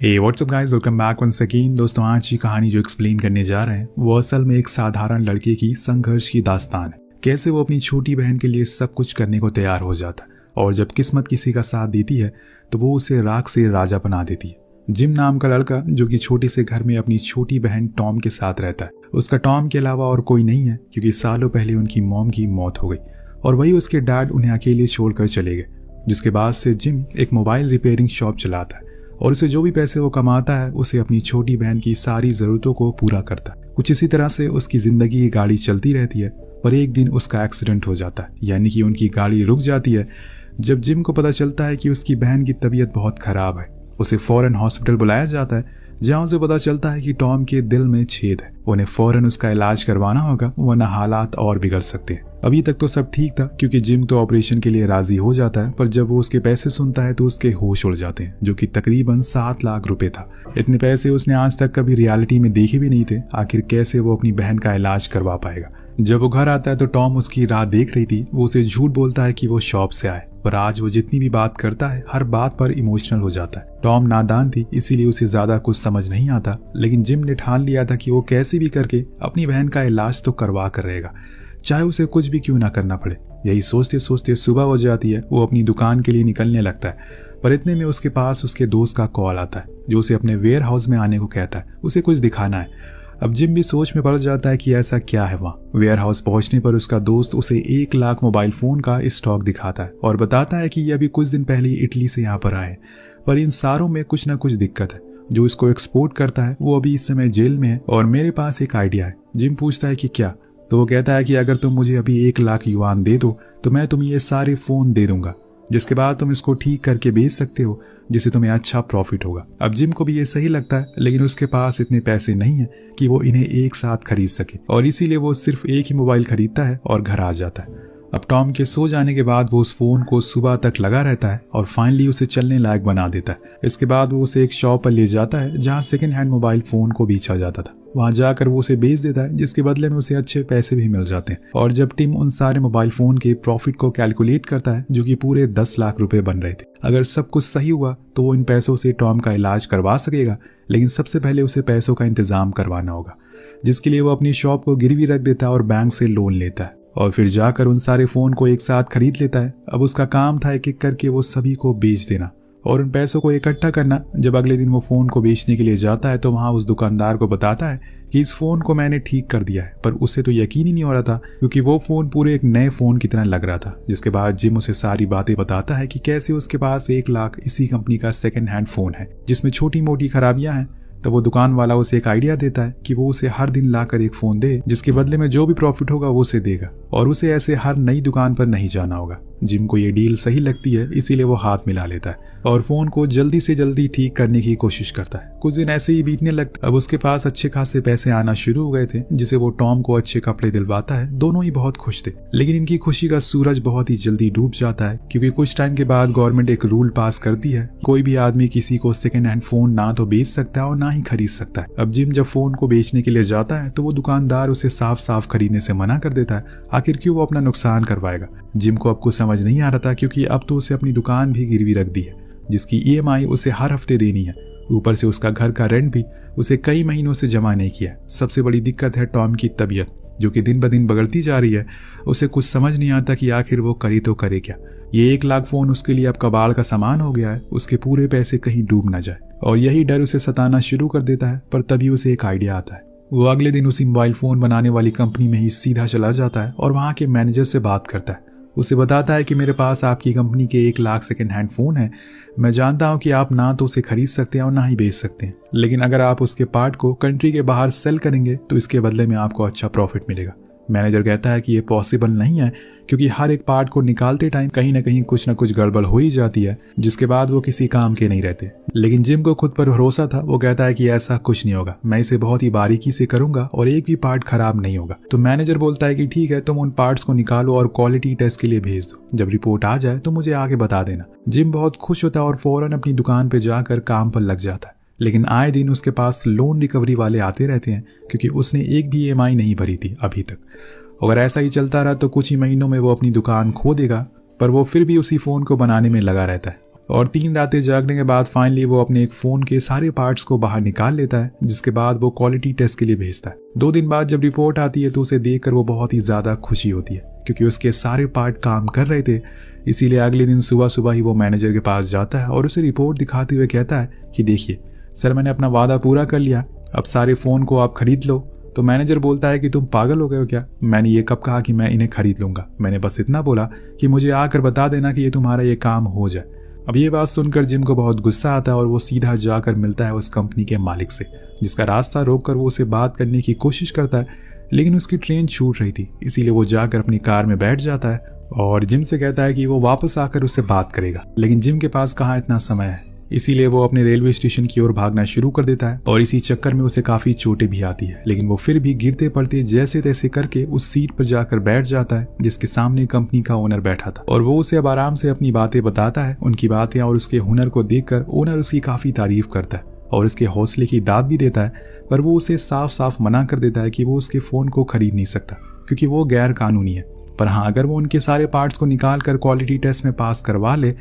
हे WhatsApp guys, welcome back once again. दोस्तों, आज की कहानी जो एक्सप्लेन करने जा रहे हैं वो असल में एक साधारण लड़के की संघर्ष की दास्तान है। कैसे वो अपनी छोटी बहन के लिए सब कुछ करने को तैयार हो जाता है और जब किस्मत किसी का साथ देती है तो वो उसे राख से राजा बना देती है। जिम नाम का लड़का जो कि छोटे से घर में अपनी छोटी बहन टॉम के साथ रहता है। उसका टॉम के अलावा और कोई नहीं है क्योंकि सालों पहले उनकी मॉम की मौत हो गई और वही उसके डैड उन्हें अकेले छोड़कर चले गए। जिसके बाद से जिम एक मोबाइल रिपेयरिंग शॉप चलाता है और उसे जो भी पैसे वो कमाता है उसे अपनी छोटी बहन की सारी ज़रूरतों को पूरा करता है। कुछ इसी तरह से उसकी ज़िंदगी की गाड़ी चलती रहती है पर एक दिन उसका एक्सीडेंट हो जाता है, यानी कि उनकी गाड़ी रुक जाती है। जब जिम को पता चलता है कि उसकी बहन की तबीयत बहुत ख़राब है, उसे फ़ौरन हॉस्पिटल बुलाया जाता है जहाँ उसे पता चलता है कि टॉम के दिल में छेद है। उन्हें फ़ौरन उसका इलाज करवाना होगा वरना हालात और बिगड़ सकते हैं। अभी तक तो सब ठीक था क्योंकि जिम तो ऑपरेशन के लिए राजी हो जाता है, पर जब वो उसके पैसे सुनता है तो उसके होश उड़ जाते हैं, जो कि तकरीबन 7 लाख रुपए था। इतने पैसे उसने आज तक कभी रियलिटी में देखे भी नहीं थे। आखिर कैसे वो अपनी बहन का इलाज करवा पाएगा। जब वो घर आता है तो टॉम उसकी राह देख रही थी। वो उसे झूठ बोलता है कि वो शॉप से आए, पर आज वो जितनी भी बात करता है हर बात पर इमोशनल हो जाता है। टॉम नादान थी इसीलिए उसे ज्यादा कुछ समझ नहीं आता, लेकिन जिम ने ठान लिया था कि वो कैसे भी करके अपनी बहन का इलाज तो करवा कर रहेगा, चाहे उसे कुछ भी क्यों ना करना पड़े। यही सोचते सोचते सुबह हो जाती है। वो अपनी दुकान के लिए निकलने लगता है, पर इतने में उसके पास उसके दोस्त का कॉल आता है जो उसे अपने वेयर हाउस में आने को कहता है। उसे कुछ दिखाना है। अब जिम भी सोच में पड़ जाता है कि ऐसा क्या है वहाँ। वेयर हाउस पहुंचने पर उसका दोस्त उसे 1 लाख मोबाइल फोन का स्टॉक दिखाता है और बताता है कि ये अभी कुछ दिन पहले इटली से यहाँ पर आए, पर इन सारों में कुछ ना कुछ दिक्कत है। जो इसको एक्सपोर्ट करता है वो अभी इस समय जेल में है और मेरे पास एक आइडिया है। जिम पूछता है कि क्या, तो वो कहता है कि अगर तुम मुझे अभी 1 लाख युआन दे दो तो मैं तुम्हें ये सारे फोन दे दूंगा, जिसके बाद तुम इसको ठीक करके बेच सकते हो जिससे तुम्हें अच्छा प्रॉफिट होगा। अब जिम को भी ये सही लगता है, लेकिन उसके पास इतने पैसे नहीं है कि वो इन्हें एक साथ खरीद सके और इसीलिए वो सिर्फ एक ही मोबाइल खरीदता है और घर आ जाता है। अब टॉम के सो जाने के बाद वो उस फोन को सुबह तक लगा रहता है और फाइनली उसे चलने लायक बना देता है। इसके बाद वो उसे एक शॉप पर ले जाता है जहाँ सेकेंड हैंड मोबाइल फोन को बेचा जाता था। वहां जाकर वो उसे बेच देता है, जिसके बदले में उसे अच्छे पैसे भी मिल जाते हैं। और जब टिम उन सारे मोबाइल फोन के प्रॉफिट को कैलकुलेट करता है जो कि पूरे 10 लाख रुपए बन रहे थे, अगर सब कुछ सही हुआ तो वो इन पैसों से टॉम का इलाज करवा सकेगा, लेकिन सबसे पहले उसे पैसों का इंतजाम करवाना होगा, जिसके लिए वो अपनी शॉप को गिरवी रख देता है और बैंक से लोन लेता है और फिर जाकर उन सारे फोन को एक साथ खरीद लेता है। अब उसका काम था एक एक करके वो सभी को बेच देना और उन पैसों को इकट्ठा करना। जब अगले दिन वो फोन को बेचने के लिए जाता है तो वहां उस दुकानदार को बताता है कि इस फोन को मैंने ठीक कर दिया है, पर उसे तो यकीन ही नहीं हो रहा था क्योंकि वो फोन पूरे एक नए फोन की तरह लग रहा था। जिसके बाद जिम उसे सारी बातें बताता है कि कैसे उसके पास 1 लाख इसी कंपनी का सेकेंड हैंड फोन है जिसमें छोटी मोटी खराबियां हैं। तो वो दुकान वाला उसे एक आइडिया देता है कि वो उसे हर दिन लाकर एक फोन दे, जिसके बदले में जो भी प्रॉफिट होगा वो उसे देगा और उसे ऐसे हर नई दुकान पर नहीं जाना होगा। जिम को ये डील सही लगती है इसीलिए वो हाथ मिला लेता है और फोन को जल्दी से जल्दी ठीक करने की कोशिश करता है। कुछ दिन ऐसे ही बीतने लगते। अब उसके पास अच्छे खासे पैसे आना शुरू हो गए थे जिसे वो टॉम को अच्छे कपड़े दिलवाता है। दोनों ही बहुत खुश थे, लेकिन इनकी खुशी का सूरज बहुत ही जल्दी डूब जाता है क्योंकि कुछ टाइम के बाद गवर्नमेंट एक रूल पास करती है, कोई भी आदमी किसी को सेकेंड हैंड फोन ना तो बेच सकता है और ना ही खरीद सकता है। अब जिम जब फोन को बेचने के लिए जाता है तो वो दुकानदार उसे साफ साफ खरीदने से मना कर देता है। आखिर क्यों वो अपना नुकसान करवाएगा। जिम को अब कुछ समझ नहीं आ रहा था क्योंकि अब तो उसे अपनी दुकान भी गिरवी रख दी है जिसकी EMI उसे हर हफ्ते देनी है। ऊपर से उसका घर का रेंट भी उसे कई महीनों से जमा नहीं किया। सबसे बड़ी दिक्कत है टॉम की तबीयत जो कि दिन ब दिन बिगड़ती जा रही है। उसे कुछ समझ नहीं आता कि आखिर वो करे तो करे क्या। ये 1 लाख फोन उसके लिए अब कबाड़ का सामान हो गया है, उसके पूरे पैसे कहीं डूब ना जाए और यही डर उसे सताना शुरू कर देता है। पर तभी उसे एक आइडिया आता है। वो अगले दिन उसी मोबाइल फोन बनाने वाली कंपनी में ही सीधा चला जाता है और वहाँ के मैनेजर से बात करता है। उसे बताता है कि मेरे पास आपकी कंपनी के 1 लाख सेकेंड हैंड फोन है। मैं जानता हूं कि आप ना तो उसे खरीद सकते हैं और ना ही बेच सकते हैं, लेकिन अगर आप उसके पार्ट को कंट्री के बाहर सेल करेंगे तो इसके बदले में आपको अच्छा प्रॉफिट मिलेगा। मैनेजर कहता है कि ये पॉसिबल नहीं है क्योंकि हर एक पार्ट को निकालते टाइम कहीं ना कहीं कुछ ना कुछ गड़बड़ हो ही जाती है, जिसके बाद वो किसी काम के नहीं रहते। लेकिन जिम को खुद पर भरोसा था। वो कहता है कि ऐसा कुछ नहीं होगा, मैं इसे बहुत ही बारीकी से करूंगा और एक भी पार्ट खराब नहीं होगा। तो मैनेजर बोलता है कि ठीक है, तुम उन पार्ट्स को निकालो और क्वालिटी टेस्ट के लिए भेज दो। जब रिपोर्ट आ जाए तो मुझे आगे बता देना। जिम बहुत खुश होता है और फौरन अपनी दुकान पर जाकर काम पर लग जाता है। लेकिन आए दिन उसके पास लोन रिकवरी वाले आते रहते हैं क्योंकि उसने एक भी EMI नहीं भरी थी अभी तक। अगर ऐसा ही चलता रहा तो कुछ ही महीनों में वो अपनी दुकान खो देगा, पर वो फिर भी उसी फोन को बनाने में लगा रहता है और 3 रातें जागने के बाद फाइनली वो अपने एक फ़ोन के सारे पार्ट्स को बाहर निकाल लेता है, जिसके बाद वो क्वालिटी टेस्ट के लिए भेजता है। 2 दिन बाद जब रिपोर्ट आती है तो उसे देखकर वो बहुत ही ज़्यादा खुशी होती है, क्योंकि उसके सारे पार्ट काम कर रहे थे। इसीलिए अगले दिन सुबह सुबह ही वो मैनेजर के पास जाता है और उसे रिपोर्ट दिखाते हुए कहता है कि देखिए सर, मैंने अपना वादा पूरा कर लिया, अब सारे फ़ोन को आप खरीद लो। तो मैनेजर बोलता है कि तुम पागल हो गए हो क्या? मैंने ये कब कहा कि मैं इन्हें खरीद लूंगा? मैंने बस इतना बोला कि मुझे आकर बता देना कि ये तुम्हारा ये काम हो जाए। अब ये बात सुनकर जिम को बहुत गुस्सा आता है और वो सीधा जाकर मिलता है उस कंपनी के मालिक से, जिसका रास्ता रोककर वो उसे बात करने की कोशिश करता है, लेकिन उसकी ट्रेन छूट रही थी। इसीलिए वो जाकर अपनी कार में बैठ जाता है और जिम से कहता है कि वो वापस आकर उससे बात करेगा, लेकिन जिम के पास कहाँ इतना समय है। इसीलिए वो अपने रेलवे स्टेशन की ओर भागना शुरू कर देता है और इसी चक्कर में उसे काफी चोटें भी आती है, लेकिन वो फिर भी गिरते पड़ते जैसे तैसे करके उस सीट पर जाकर बैठ जाता है जिसके सामने कंपनी का ओनर बैठा था। और वो उसे अब आराम से अपनी बातें बताता है। उनकी बातें और उसके हुनर को देखकर ओनर उसकी काफी तारीफ करता है और उसके हौसले की दाद भी देता है, पर वो उसे साफ साफ मना कर देता है कि वो उसके फोन को खरीद नहीं सकता, क्योंकि वो गैर कानूनी है। पर हाँ, अगर वो उनके सारे पार्ट्स को निकाल कर क्वालिटी टेस्ट में पास करवा ले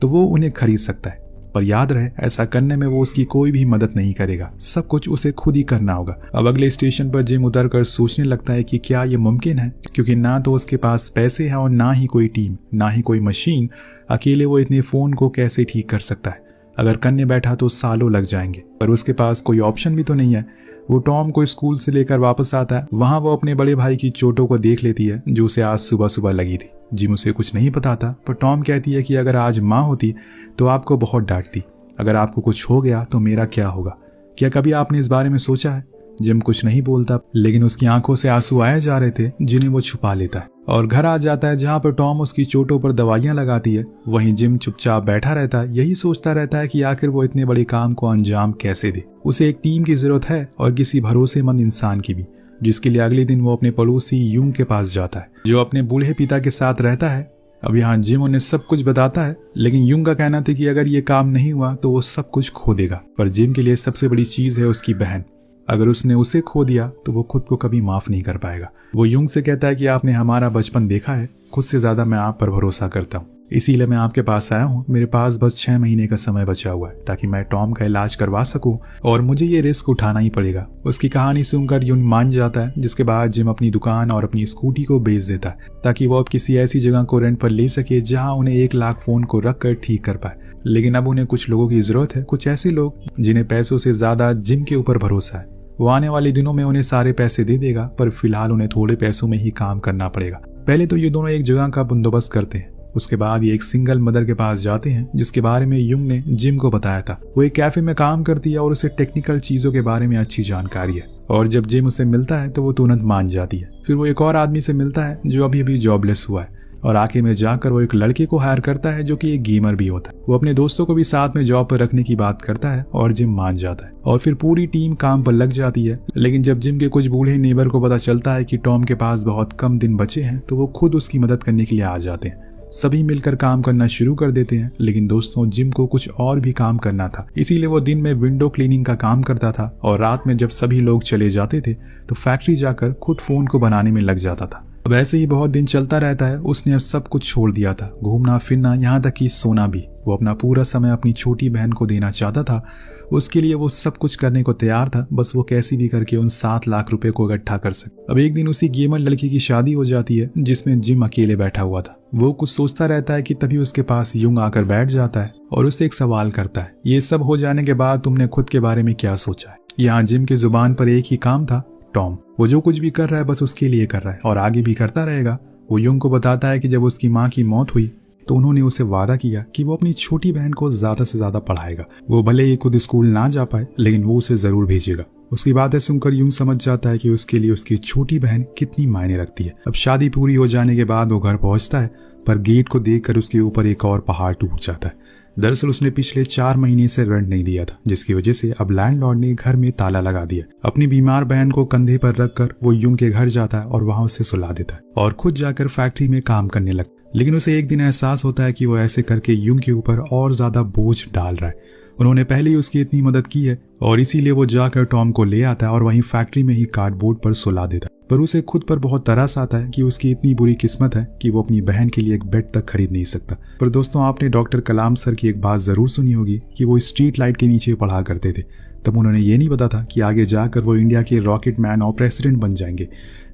तो वो उन्हें खरीद सकता है। पर याद रहे, ऐसा करने में वो उसकी कोई भी मदद नहीं करेगा, सब कुछ उसे खुद ही करना होगा। अब अगले स्टेशन पर जिम उतरकर सोचने लगता है कि क्या ये मुमकिन है, क्योंकि ना तो उसके पास पैसे हैं और ना ही कोई टीम, ना ही कोई मशीन। अकेले वो इतने फोन को कैसे ठीक कर सकता है? अगर करने बैठा तो सालों लग जाएंगे। पर उसके पास कोई ऑप्शन भी तो नहीं है। वो टॉम को स्कूल से लेकर वापस आता है। वहां वो अपने बड़े भाई की चोटों को देख लेती है जो उसे आज सुबह सुबह लगी थी। जिम उसे कुछ नहीं बताता, पर टॉम कहती है कि अगर आज माँ होती तो आपको बहुत डांटती। अगर आपको कुछ हो गया तो मेरा क्या होगा? क्या कभी आपने इस बारे में सोचा है? जिम कुछ नहीं बोलता, लेकिन उसकी आंखों से आंसू आए जा रहे थे जिन्हें वो छुपा लेता है और घर आ जाता है, जहां पर टॉम उसकी चोटों पर दवाइयां लगाती है। वहीं जिम चुपचाप बैठा रहता है, यही सोचता रहता है कि आखिर वो इतने बड़े काम को अंजाम कैसे दे। उसे एक टीम की जरूरत है और किसी भरोसेमंद इंसान की भी, जिसके लिए अगले दिन वो अपने पड़ोसी यूंग के पास जाता है, जो अपने बूढ़े पिता के साथ रहता है। अब यहाँ जिम उन्हें सब कुछ बताता है, लेकिन यूंग का कहना था कि अगर ये काम नहीं हुआ तो वो सब कुछ खो देगा। पर जिम के लिए सबसे बड़ी चीज है उसकी बहन। अगर उसने उसे खो दिया तो वो खुद को कभी माफ नहीं कर पाएगा। वो यूंग से कहता है कि आपने हमारा बचपन देखा है, खुद से ज्यादा मैं आप पर भरोसा करता हूँ, इसीलिए मैं आपके पास आया हूँ। मेरे पास बस 6 महीने का समय बचा हुआ है ताकि मैं टॉम का इलाज करवा सकूं और मुझे ये रिस्क उठाना ही पड़ेगा। उसकी कहानी सुनकर यूंग मान जाता है, जिसके बाद जिम अपनी दुकान और अपनी स्कूटी को बेच देता है ताकि वो अब किसी ऐसी जगह को रेंट पर ले सके जहाँ उन्हें 1 लाख फोन को रख कर ठीक कर पाए। लेकिन अब उन्हें कुछ लोगों की जरूरत है, कुछ ऐसे लोग जिन्हें पैसों से ज्यादा जिम के ऊपर भरोसा है। वो आने वाले दिनों में उन्हें सारे पैसे दे देगा, पर फिलहाल उन्हें थोड़े पैसों में ही काम करना पड़ेगा। पहले तो ये दोनों एक जगह का बंदोबस्त करते हैं, उसके बाद ये एक सिंगल मदर के पास जाते हैं जिसके बारे में यूंग ने जिम को बताया था। वो एक कैफे में काम करती है और उसे टेक्निकल चीजों के बारे में अच्छी जानकारी है, और जब जिम उसे मिलता है तो वो तुरंत मान जाती है। फिर वो एक और आदमी से मिलता है जो अभी अभी जॉबलेस हुआ है, और आखिर में जाकर वो एक लड़के को हायर करता है जो कि एक गेमर भी होता है। वो अपने दोस्तों को भी साथ में जॉब पर रखने की बात करता है और जिम मान जाता है, और फिर पूरी टीम काम पर लग जाती है। लेकिन जब जिम के कुछ बूढ़े नेबर को पता चलता है कि टॉम के पास बहुत कम दिन बचे हैं तो वो खुद उसकी मदद करने के लिए आ जाते हैं। सभी मिलकर काम करना शुरू कर देते हैं, लेकिन दोस्तों जिम को कुछ और भी काम करना था, इसीलिए वो दिन में विंडो क्लीनिंग का काम करता था और रात में जब सभी लोग चले जाते थे तो फैक्ट्री जाकर खुद फोन को बनाने में लग जाता था। अब ऐसे ही बहुत दिन चलता रहता है। उसने अब सब कुछ छोड़ दिया था, घूमना फिरना, यहाँ तक कि सोना भी। वो अपना पूरा समय अपनी छोटी बहन को देना चाहता था। उसके लिए वो सब कुछ करने को तैयार था, बस वो कैसी भी करके उन 7 लाख रुपए को इकट्ठा कर सके। अब एक दिन उसी गेमर लड़की की शादी हो जाती है जिसमें जिम अकेले बैठा हुआ था। वो कुछ सोचता रहता है कि तभी उसके पास यूंग आकर बैठ जाता है और उससे एक सवाल करता है, ये सब हो जाने के बाद तुमने खुद के बारे में क्या सोचा है? यहाँ जिम की जुबान पर एक ही काम था, टॉम। वो जो कुछ भी कर रहा है बस उसके लिए कर रहा है और आगे भी करता रहेगा। वो यूंग को बताता है कि जब उसकी माँ की मौत हुई तो उन्होंने उसे वादा किया कि वो अपनी छोटी बहन को ज्यादा से ज्यादा पढ़ाएगा। वो भले ही खुद स्कूल ना जा पाए, लेकिन वो उसे जरूर भेजेगा। उसकी बातें सुनकर यूंग समझ जाता है कि उसके लिए उसकी छोटी बहन कितनी मायने रखती है। अब शादी पूरी हो जाने के बाद वो घर पहुंचता है, पर गेट को देखकर उसके ऊपर एक और पहाड़ टूट जाता है। दरअसल उसने पिछले 4 महीने से रेंट नहीं दिया था, जिसकी वजह से अब लैंडलॉर्ड ने घर में ताला लगा दिया। अपनी बीमार बहन को कंधे पर रखकर वो यूंग के घर जाता है और वहां उसे सुला देता है और खुद जाकर फैक्ट्री में काम करने लगता है। लेकिन उसे एक दिन एहसास होता है कि वो ऐसे करके यूंग के ऊपर और ज्यादा बोझ डाल रहा है। उन्होंने पहले ही उसकी इतनी मदद की है और इसीलिए वो जाकर टॉम को ले आता है और वहीं फैक्ट्री में ही कार्डबोर्ड पर सुला देता है। पर उसे खुद पर बहुत तरस आता है कि उसकी इतनी बुरी किस्मत है कि वो अपनी बहन के लिए एक बेड तक खरीद नहीं सकता। पर दोस्तों, आपने डॉक्टर कलाम सर की एक बात जरूर सुनी होगी कि वो स्ट्रीट लाइट के नीचे पढ़ा करते थे। तब उन्होंने ये नहीं पता था कि आगे जाकर वो इंडिया के रॉकेट मैन और प्रेसिडेंट बन जाएंगे।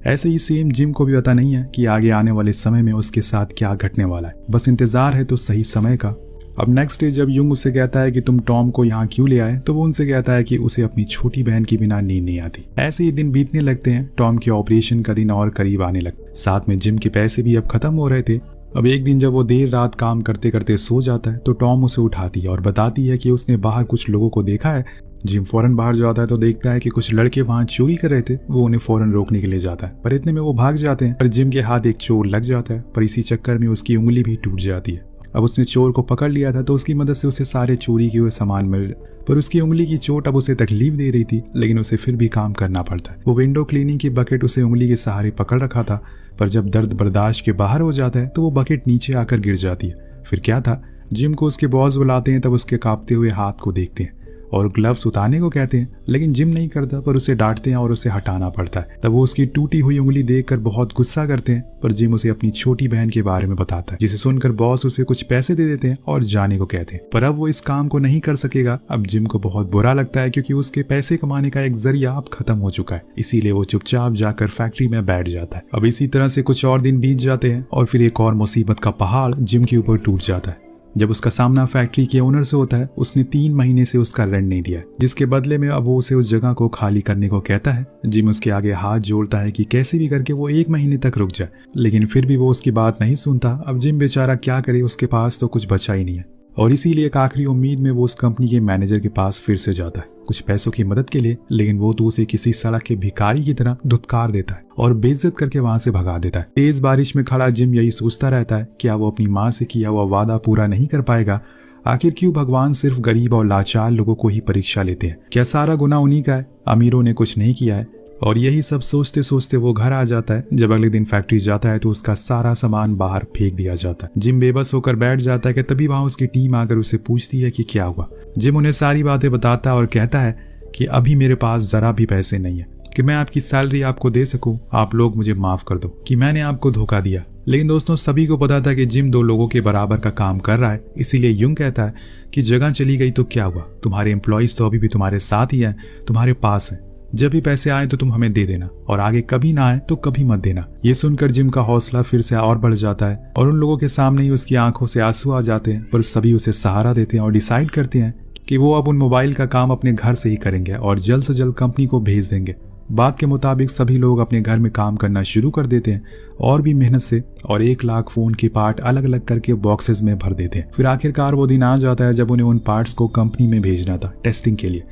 ऐसे ही सेम जिम को भी पता नहीं है कि आगे आने वाले समय में उसके साथ क्या घटने वाला है। बस इंतजार है तो सही समय का। अब नेक्स्ट डे जब युंग उससे कहता है कि तुम टॉम को यहाँ क्यों ले आए, तो वो उनसे कहता है कि उसे अपनी छोटी बहन के बिना नींद नहीं आती। ऐसे ही दिन बीतने लगते हैं। टॉम के ऑपरेशन का दिन और करीब आने लगा। साथ में जिम के पैसे भी अब खत्म हो रहे थे। अब एक दिन जब वो देर रात काम करते करते सो जाता है तो टॉम उसे उठाती है और बताती है कि उसने बाहर कुछ लोगों को देखा है। जिम फौरन बाहर जाता है तो देखता है कि कुछ लड़के वहां चोरी कर रहे थे। वो उन्हें फौरन रोकने के लिए जाता है, पर इतने में वो भाग जाते हैं। पर जिम के हाथ एक चोर लग जाता है, पर इसी चक्कर में उसकी उंगली भी टूट जाती है। अब उसने चोर को पकड़ लिया था तो उसकी मदद से उसे सारे चोरी किए हुए सामान मिल, पर उसकी उंगली की चोट अब उसे तकलीफ दे रही थी, लेकिन उसे फिर भी काम करना पड़ता है। वो विंडो क्लीनिंग की बकेट उसे उंगली के सहारे पकड़ रखा था, पर जब दर्द बर्दाश्त के बाहर हो जाता है तो वो बकेट नीचे आकर गिर जाती है। फिर क्या था, जिम को उसके बॉस बुलाते हैं। तब उसके कांपते हुए हाथ को देखते हैं और ग्लव्स उतारने को कहते हैं, लेकिन जिम नहीं करता, पर उसे डांटते हैं और उसे हटाना पड़ता है। तब वो उसकी टूटी हुई उंगली देखकर बहुत गुस्सा करते हैं, पर जिम उसे अपनी छोटी बहन के बारे में बताता है, जिसे सुनकर बॉस उसे कुछ पैसे दे देते हैं और जाने को कहते हैं। पर अब वो इस काम को नहीं कर सकेगा। अब जिम को बहुत बुरा लगता है क्योंकि उसके पैसे कमाने का एक जरिया अब खत्म हो चुका है। इसीलिए वो चुपचाप जाकर फैक्ट्री में बैठ जाता है। अब इसी तरह से कुछ और दिन बीत जाते हैं और फिर एक और मुसीबत का पहाड़ जिम के ऊपर टूट जाता है। जब उसका सामना फैक्ट्री के ओनर से होता है, उसने 3 महीने से उसका रेंट नहीं दिया, जिसके बदले में अब वो उसे उस जगह को खाली करने को कहता है। जिम उसके आगे हाथ जोड़ता है कि कैसे भी करके वो 1 महीने तक रुक जाए, लेकिन फिर भी वो उसकी बात नहीं सुनता। अब जिम बेचारा क्या करे, उसके पास तो कुछ बचा ही नहीं है और इसीलिए एक आखिरी उम्मीद में वो उस कंपनी के मैनेजर के पास फिर से जाता है कुछ पैसों की मदद के लिए, लेकिन वो तो उसे किसी सड़क के भिखारी की तरह धुतकार देता है और बेइज्जत करके वहां से भगा देता है। तेज बारिश में खड़ा जिम यही सोचता रहता है, क्या वो अपनी माँ से किया हुआ वादा पूरा नहीं कर पाएगा? आखिर क्यों भगवान सिर्फ गरीब और लाचार लोगों को ही परीक्षा लेते हैं? क्या सारा गुनाह उन्हीं का है? अमीरों ने कुछ नहीं किया है? और यही सब सोचते सोचते वो घर आ जाता है। जब अगले दिन फैक्ट्री जाता है तो उसका सारा सामान बाहर फेंक दिया जाता है। जिम बेबस होकर बैठ जाता है कि तभी वहां उसकी टीम आकर उसे पूछती है कि क्या हुआ। जिम उन्हें सारी बातें बताता है और कहता है कि अभी मेरे पास जरा भी पैसे नहीं है कि मैं आपकी सैलरी आपको दे सकूं। आप लोग मुझे माफ कर दो कि मैंने आपको धोखा दिया। लेकिन दोस्तों, सभी को पता था कि जिम 2 लोगों के बराबर का काम कर रहा है। इसीलिए युंग कहता है कि जगह चली गई तो क्या हुआ, तुम्हारे एम्प्लॉइज तो अभी भी तुम्हारे साथ ही हैं, तुम्हारे पास है। जब भी पैसे आए तो तुम हमें दे देना और आगे कभी ना आए तो कभी मत देना। ये सुनकर जिम का हौसला फिर से और बढ़ जाता है और उन लोगों के सामने ही उसकी आंखों से आंसू आ जाते हैं। पर सभी उसे सहारा देते हैं और डिसाइड करते हैं कि वो अब उन मोबाइल का काम अपने घर से ही करेंगे और जल्द से जल्द कंपनी को भेज देंगे। बात के मुताबिक सभी लोग अपने घर में काम करना शुरू कर देते हैं और भी मेहनत से, और 1 लाख फोन के पार्ट अलग अलग करके बॉक्सेस में भर देते हैं। फिर आखिरकार वो दिन आ जाता है जब उन्हें उन पार्ट्स को कंपनी में भेजना था टेस्टिंग के लिए,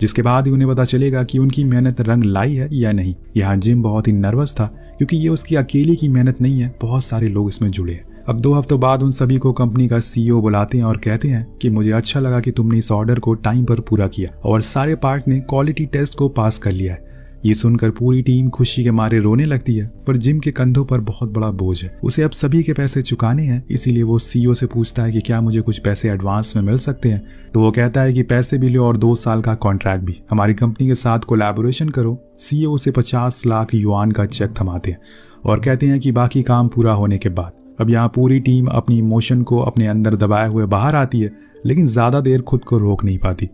जिसके बाद ही उन्हें पता चलेगा कि उनकी मेहनत रंग लाई है या नहीं। यहाँ जिम बहुत ही नर्वस था क्योंकि ये उसकी अकेले की मेहनत नहीं है, बहुत सारे लोग इसमें जुड़े हैं। अब 2 हफ्तों बाद उन सभी को कंपनी का CEO बुलाते हैं और कहते हैं कि मुझे अच्छा लगा कि तुमने इस ऑर्डर को टाइम पर पूरा किया और सारे पार्ट ने क्वालिटी टेस्ट को पास कर लिया है। ये सुनकर पूरी टीम खुशी के मारे रोने लगती है, पर जिम के कंधों पर बहुत बड़ा बोझ है। उसे अब सभी के पैसे चुकाने हैं, इसीलिए वो CEO से पूछता है कि क्या मुझे कुछ पैसे एडवांस में मिल सकते हैं। तो वो कहता है कि पैसे भी लो और 2 साल का कॉन्ट्रैक्ट भी, हमारी कंपनी के साथ कोलैबोरेशन करो। CEO उसे 50 लाख युआन का चेक थमाते हैं और कहते हैं कि बाकी काम पूरा होने के बाद। अब यहाँ पूरी टीम अपनी इमोशन को अपने अंदर दबाए हुए बाहर आती है, लेकिन ज्यादा देर खुद को रोक नहीं पाती।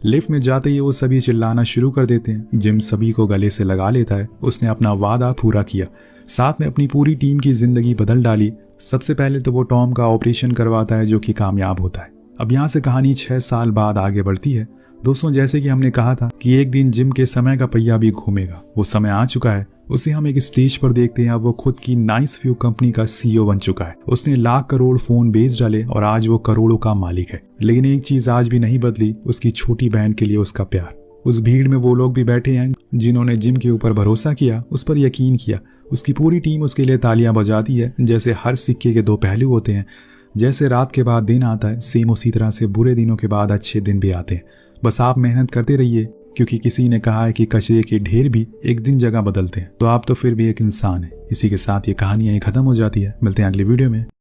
लिफ्ट में जाते ही वो सभी चिल्लाना शुरू कर देते हैं। जिम सभी को गले से लगा लेता है, उसने अपना वादा पूरा किया, साथ में अपनी पूरी टीम की जिंदगी बदल डाली। सबसे पहले तो वो टॉम का ऑपरेशन करवाता है जो कि कामयाब होता है। अब यहाँ से कहानी 6 साल बाद आगे बढ़ती है। दोस्तों, जैसे कि हमने कहा था कि एक दिन जिम के समय का पहिया भी घूमेगा, वो समय आ चुका है। उसे हम एक स्टेज पर देखते हैं। अब वो खुद की नाइस व्यू कंपनी का CEO बन चुका है। उसने लाख करोड़ फोन बेच डाले और आज वो करोड़ों का मालिक है। लेकिन एक चीज आज भी नहीं बदली, उसकी छोटी बहन के लिए उसका प्यार। उस भीड़ में वो लोग भी बैठे हैं जिन्होंने जिम के ऊपर भरोसा किया, उस पर यकीन किया। उसकी पूरी टीम उसके लिए तालियां बजाती है। जैसे हर सिक्के के 2 पहलू होते हैं, जैसे रात के बाद दिन आता है, सेम उसी तरह से बुरे दिनों के बाद अच्छे दिन भी आते हैं। बस आप मेहनत करते रहिए, क्योंकि किसी ने कहा है कि कचरे के ढेर भी एक दिन जगह बदलते हैं, तो आप तो फिर भी एक इंसान है। इसी के साथ ये कहानी यहीं खत्म हो जाती है। मिलते हैं अगली वीडियो में।